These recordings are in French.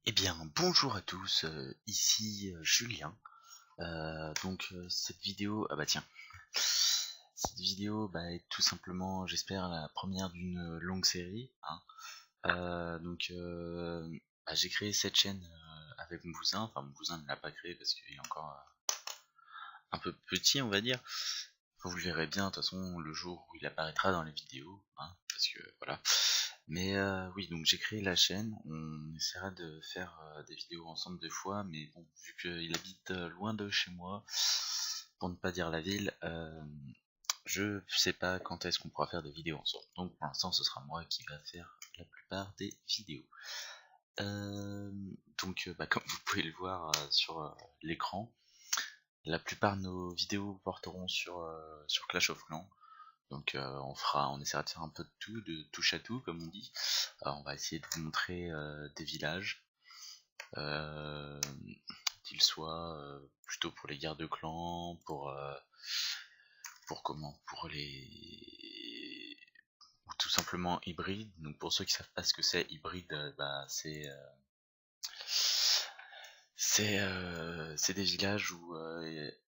Eh bien, bonjour à tous, ici Julien. Cette vidéo, ah bah tiens, cette vidéo est tout simplement, j'espère, la première d'une longue série, hein. J'ai créé cette chaîne avec mon cousin. Enfin, mon cousin ne l'a pas créé parce qu'il est encore un peu petit, on va dire. Vous le verrez bien, de toute façon, le jour où il apparaîtra dans les vidéos, hein, parce que voilà. Mais oui, donc j'ai créé la chaîne. On essaiera de faire des vidéos ensemble deux fois, mais bon, vu qu'il habite loin de chez moi, pour ne pas dire la ville, je sais pas quand est-ce qu'on pourra faire des vidéos ensemble. Donc pour l'instant, ce sera moi qui va faire la plupart des vidéos. Euh, Comme vous pouvez le voir sur l'écran, la plupart de nos vidéos porteront sur Clash of Clans. On essaiera de faire un peu de tout, de touche à tout, comme on dit. On va essayer de vous montrer des villages, euh, qu'ils soient plutôt pour les guerres de clans, pour les, ou tout simplement hybrides. Donc pour ceux qui savent pas ce que c'est hybride, c'est des villages où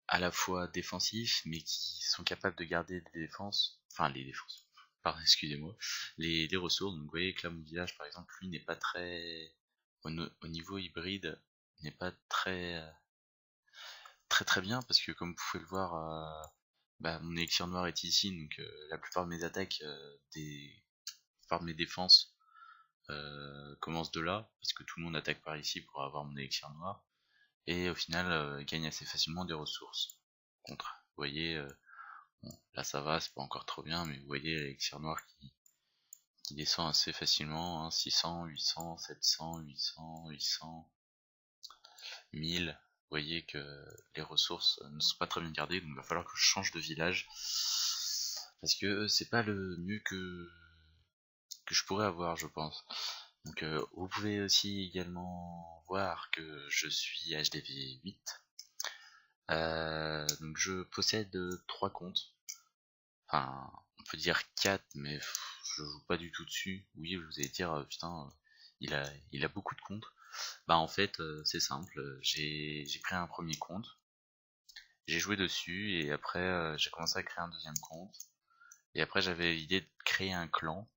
à la fois défensifs, mais qui sont capables de garder des défenses, enfin les défenses, pardon, excusez-moi, les ressources. Donc vous voyez que là mon village par exemple, lui n'est pas très, au niveau hybride, n'est pas très bien, parce que comme vous pouvez le voir, mon élixir noir est ici, donc la plupart de mes attaques, la plupart de mes défenses commencent de là, parce que tout le monde attaque par ici pour avoir mon élixir noir. Et au final gagne assez facilement des ressources contre. Vous voyez, bon, là ça va, c'est pas encore trop bien, mais vous voyez l'élixir noir qui descend assez facilement, hein, 600, 800, 700, 800, 800, 1000. Vous voyez que les ressources ne sont pas très bien gardées, donc il va falloir que je change de village, parce que c'est pas le mieux que je pourrais avoir, je pense. Donc vous pouvez aussi également voir que je suis HDV 8. Donc je possède trois comptes. Enfin, on peut dire 4, mais je joue pas du tout dessus. Oui, vous allez dire, putain, il a beaucoup de comptes. Bah en fait, c'est simple. J'ai créé un premier compte, j'ai joué dessus, et après j'ai commencé à créer un deuxième compte. Et après j'avais l'idée de créer un clan.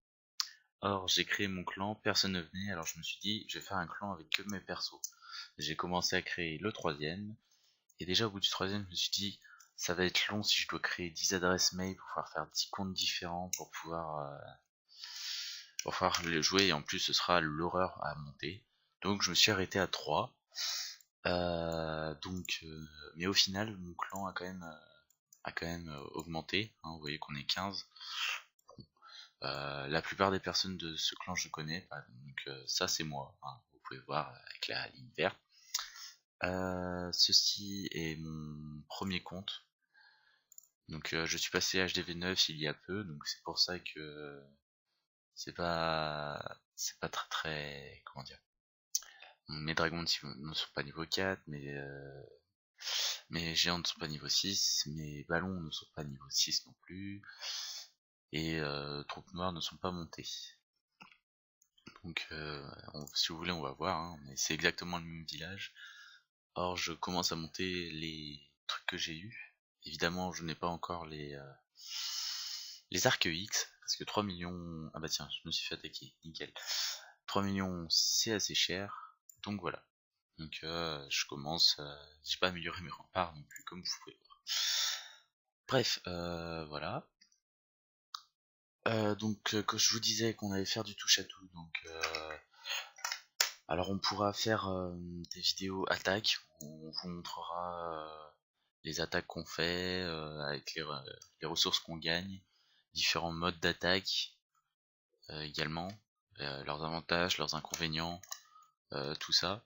Or j'ai créé mon clan, personne ne venait, alors je me suis dit, je vais faire un clan avec que mes persos. J'ai commencé à créer le troisième. Et déjà au bout du troisième, je me suis dit, ça va être long si je dois créer 10 adresses mail pour pouvoir faire 10 comptes différents pour pouvoir les jouer, et en plus ce sera l'horreur à monter. Donc je me suis arrêté à 3. Mais au final, mon clan a quand même augmenté, hein, vous voyez qu'on est 15. La plupart des personnes de ce clan je connais, donc ça c'est moi, hein, vous pouvez voir avec la ligne verte. Ceci est mon premier compte. Donc je suis passé HDV9 il y a peu, donc c'est pour ça que c'est pas très très, comment dire. Mes dragons ne sont pas niveau 4, mes géants ne sont pas niveau 6, mes ballons ne sont pas niveau 6 non plus, et troupes noires ne sont pas montées. Donc si vous voulez on va voir, hein, mais c'est exactement le même village. Or je commence à monter les trucs que j'ai eu. Évidemment je n'ai pas encore les arcs X, parce que 3 millions... Ah bah tiens, je me suis fait attaquer, nickel. 3 millions, c'est assez cher, donc voilà. Donc je commence, j'ai pas amélioré mes remparts non plus, comme vous pouvez le voir. Bref, voilà. Quand je vous disais qu'on allait faire du touche à tout, alors on pourra faire des vidéos attaques, on vous montrera les attaques qu'on fait, avec les ressources qu'on gagne, différents modes d'attaque également, leurs avantages, leurs inconvénients, tout ça.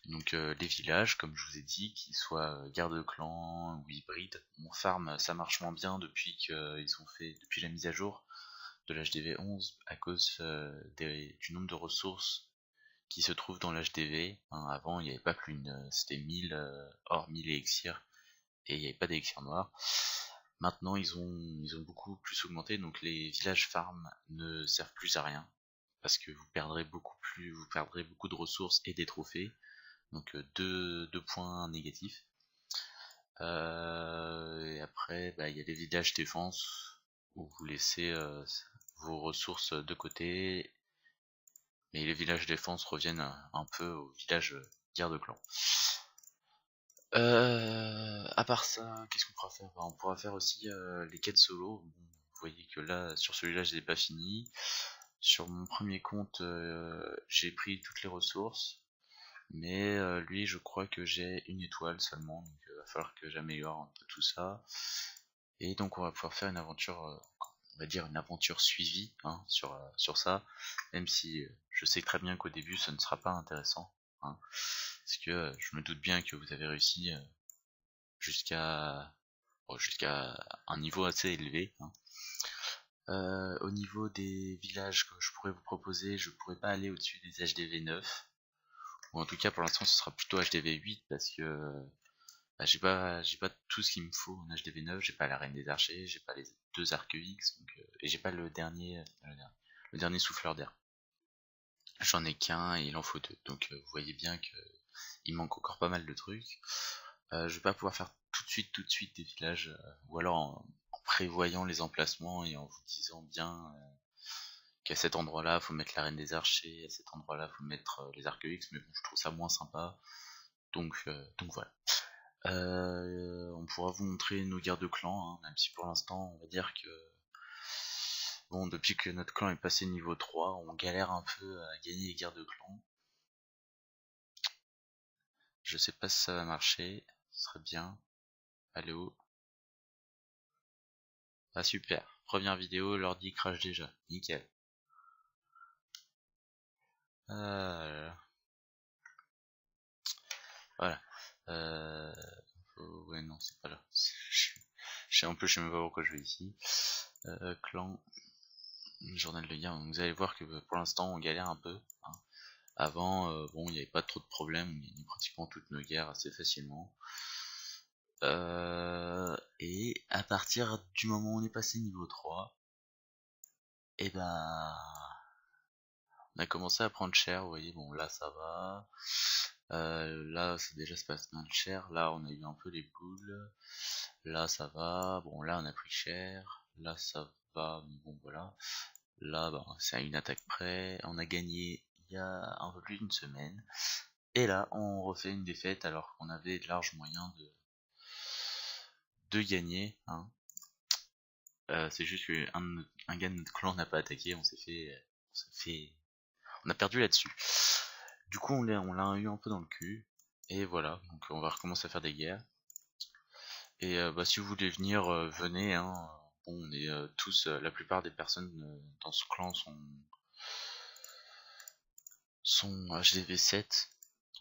Donc les villages, comme je vous ai dit, qu'ils soient garde de clan ou hybride, mon farm ça marche moins bien depuis depuis la mise à jour de l'HDV 11 à cause du nombre de ressources qui se trouvent dans l'HDV. Hein. Avant il n'y avait pas plus c'était 1000 hors 1000 élixirs, et il n'y avait pas d'élixir noir. Maintenant ils ont beaucoup plus augmenté, donc les villages farm ne servent plus à rien. parce que vous perdrez beaucoup de ressources et des trophées, donc deux points négatifs. Et après, bah, il y a les villages défense où vous laissez vos ressources de côté, mais les villages défense reviennent un peu au village guerre de clan. À part ça, qu'est-ce qu'on pourra faire? Bah, on pourra faire aussi les quêtes solo. Bon, vous voyez que là, sur celui-là, je l'ai pas fini. Sur mon premier compte, j'ai pris toutes les ressources, mais lui, je crois que j'ai une étoile seulement, donc il va falloir que j'améliore un peu tout ça. Et donc, on va pouvoir faire une aventure, on va dire une aventure suivie hein, sur ça, même si je sais très bien qu'au début, ce ne sera pas intéressant. Hein, parce que je me doute bien que vous avez réussi jusqu'à jusqu'à un niveau assez élevé. Hein. Au niveau des villages que je pourrais vous proposer, je pourrais pas aller au-dessus des HDV 9. Ou en tout cas pour l'instant ce sera plutôt HDV 8 parce que bah, j'ai pas tout ce qu'il me faut en HDV 9, j'ai pas la reine des archers, j'ai pas les deux arcs X, donc, et j'ai pas le dernier souffleur d'air. J'en ai qu'un et il en faut deux. Donc vous voyez bien que il manque encore pas mal de trucs. Je vais pas pouvoir faire tout de suite des villages, ou alors en prévoyant les emplacements et en vous disant bien qu'à cet endroit-là, faut mettre la reine des archers, à cet endroit-là, faut mettre les arcs X, mais bon, je trouve ça moins sympa. Donc voilà. On pourra vous montrer nos guerres de clans, hein, même si pour l'instant, on va dire que bon, depuis que notre clan est passé niveau 3, on galère un peu à gagner les guerres de clans. Je sais pas si ça va marcher, ce serait bien. Allez haut. Ah super, première vidéo, l'ordi crash déjà, nickel. Ah, voilà. Euh... Ouais non, c'est pas là. Je sais même pas pourquoi je vais ici. Clan, journal de guerre. Donc, vous allez voir que pour l'instant on galère un peu. Hein. Avant, bon, il n'y avait pas trop de problèmes, on gagnait pratiquement toutes nos guerres assez facilement. Et à partir du moment où on est passé niveau 3, et ben on a commencé à prendre cher, vous voyez, bon là ça va. Là c'est déjà se passe bien cher, là on a eu un peu les boules. Là ça va, bon là on a pris cher, là ça va, mais bon voilà. Là bah, c'est à une attaque près, on a gagné il y a un peu plus d'une semaine. Et là on refait une défaite alors qu'on avait de larges moyens de gagner. Hein. C'est juste qu'un gars de notre clan n'a pas attaqué, on a perdu là-dessus. Du coup, on l'a eu un peu dans le cul. Et voilà, donc on va recommencer à faire des guerres. Et bah, si vous voulez venir, venez. Hein. Bon, on est tous, la plupart des personnes dans ce clan sont HDV 7.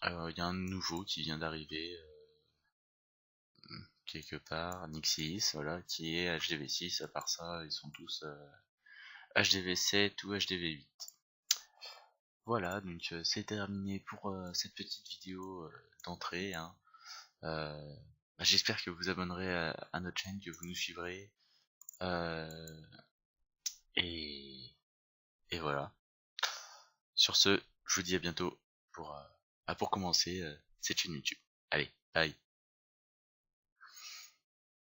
Il y a un nouveau qui vient d'arriver quelque part, Nixis, voilà, qui est HDV 6. À part ça, ils sont tous HDV 7 ou HDV 8. Voilà, donc c'est terminé pour cette petite vidéo d'entrée. Hein. Euh, Bah, j'espère que vous vous abonnerez à notre chaîne, que vous nous suivrez. Euh, et, et voilà. Sur ce, je vous dis à bientôt pour commencer cette chaîne YouTube. Allez, bye.